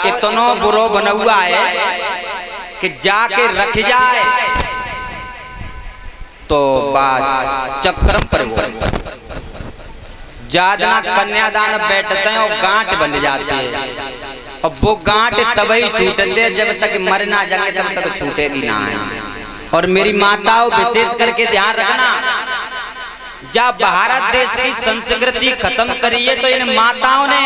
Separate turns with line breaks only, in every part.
इतनो बुरो बना हुआ है कि जाके रख जाए तो बात चक्रम पर जादना कन्यादान बैठते हैं और गांठ बन जाती है, और वो गांठ तभी छूटते जब तक मर ना जाएंगे तब तक छूटेगी ना है। और मेरी माताओं विशेष करके ध्यान रखना, जब भारत देश की संस्कृति खत्म करी है तो इन माताओं ने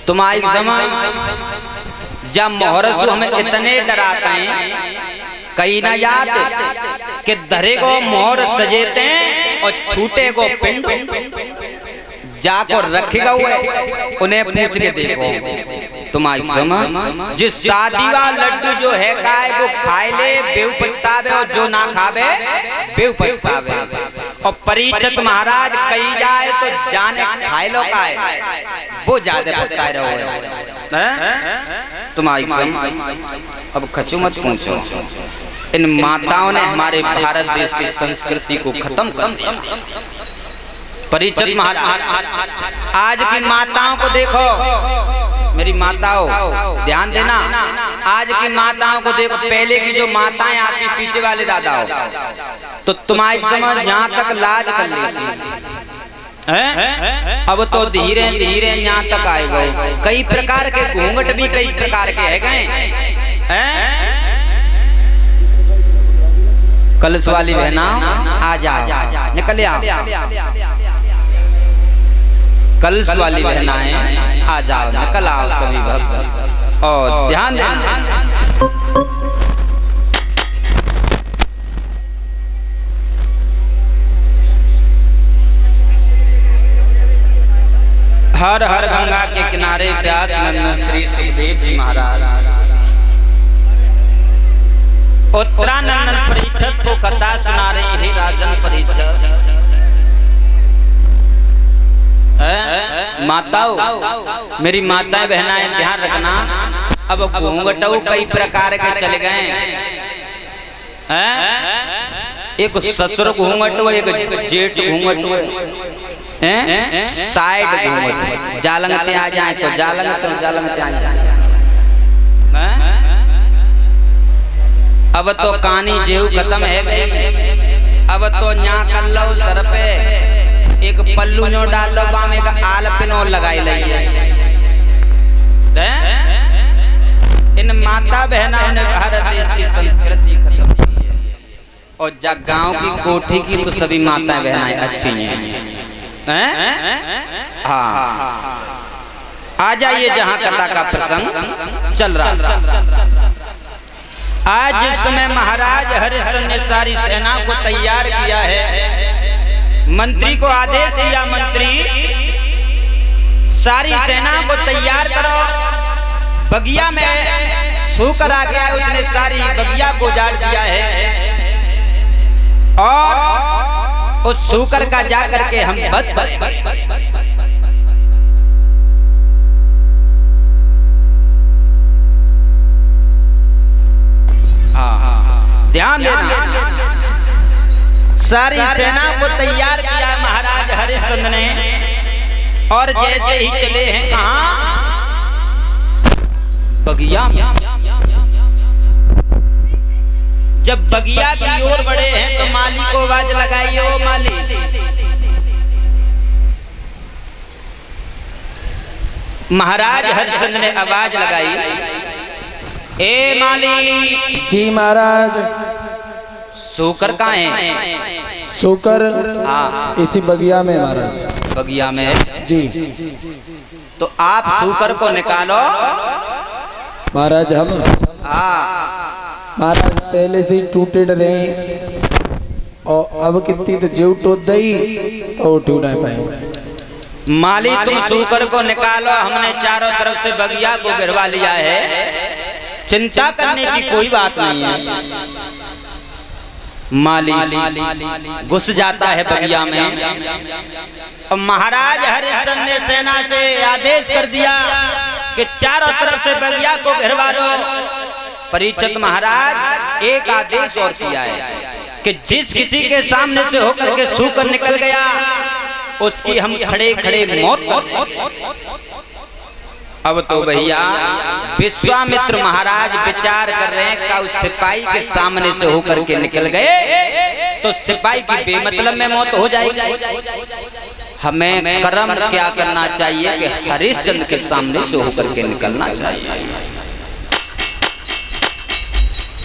तुम्हारी समझ जब मोहरसु हमें इतने डराते हैं कहीं ना याद कि धरे को मोहर सजेते हैं और छूटे को पिंड जाको रखेगा हुए उन्हें पूछ के देखो तुम्हारी समझ। जिस शादी वाला लड्डू जो है काय वो खाए ले बेव पछतावे और जो ना खावे बेव पछतावे। और परीक्षित महाराज कही जाए तो जाने खाए लो काय वो ज्यादा पछताए रहो तुम्हारी समझ। अब खचू मत पूछो, इन माताओं ने हमारे भारत देश की संस्कृति को खत्म कर दिया। परीक्षित महाराज आज की माताओं को देखो, मेरी माताओं ध्यान देना, आज की माताओं को देखो, पहले की जो माताएं आती पीछे वाले दादाओं तो तुम्हारी समझ यहाँ तक लाज कर लेती है, अब तो धीरे धीरे यहाँ तक आए गए। कई प्रकार के घूंघट भी कई प्रकार के है गए। कलश वाली बहना आ जाओ, निकल आओ, कलश वाली बहनाएं आ जाओ, निकल आओ सभी भक्त। और ध्यान देना, हर हर गंगा के किनारे व्यास नंदन श्री सुखदेव जी महाराज उत्तरानंदन परीक्षित को कथा सुना रही है। राजन परीक्षित माताओं, मेरी माताएं बहनाएं ध्यान रखना, अब घूंघटऊ कई प्रकार के चले गए हैं। एक ससुर घूंघट, एक जेठ घूंघट, साइड घूंघट, जालंगते आ जाए तो जालंगते आ जाए। अब तो कानी जेऊ खत्म है गई, अब तो न्या कर लो सर पे एक पल्लू जो डाल लो बाम एक आल पिनो लगाई लई। इन माता बहनों ने भारत देश की संस्कृति खत्म की है, और जब गांव की कोठी की तो सभी माताएं बहनाएं अच्छी हैं। हाँ आ जाइए जहां कथा का प्रसंग चल रहा। आज जिस समय महाराज हरिश्चंद्र ने सारी सेना को तैयार किया है, मंत्री को आदेश दिया, मंत्री सारी सेना को तैयार करो, बगिया में सूकर आ गया है, उसने सारी बगिया को उजाड़ दिया है और उस सूकर का जाकर के हम वध करें। ध्यान देना, सारी सेना को तैयार किया महाराज हरिश्चंद्र ने, और जैसे ही चले हैं कहां, बगिया में। जब बगिया की ओर बढ़े हैं तो माली को आवाज लगाई, ओ माली। महाराज हरिश्चंद्र ने आवाज लगाई, ए माली।
जी महाराज।
सूकर कहाँ है?
सूकर
हाँ
इसी बगिया में महाराज।
बगिया में है
जी।
तो आप सूकर को निकालो
महाराज। हम
हाँ
महाराज पहले से ही टूटे रहे, और अब कितनी तो जीव टूट गई तो उठ नहीं पाए।
माली तुम सूकर को निकालो, हमने चारों तरफ से बगिया को गिरवा लिया है, चिंता करने की कोई बात नहीं है। माली घुस जाता है बगिया में, और महाराज हरिश्चंद्र ने सेना से आदेश कर दिया कि चारों तरफ से बगिया को घेरवा लो। परीक्षित महाराज एक आदेश और किया है कि जिस किसी के सामने से होकर के सूकर निकल गया उसकी हम खड़े खड़े मौत कर दें। अब तो भैया विश्वामित्र महाराज विचार कर रहे हैं, का उस सिपाही के सामने से होकर के निकल गए तो सिपाही की बेमतलब में मौत हो जाएगी। हमें कर्म क्या करना चाहिए कि हरिश्चंद्र के सामने से होकर के निकलना चाहिए।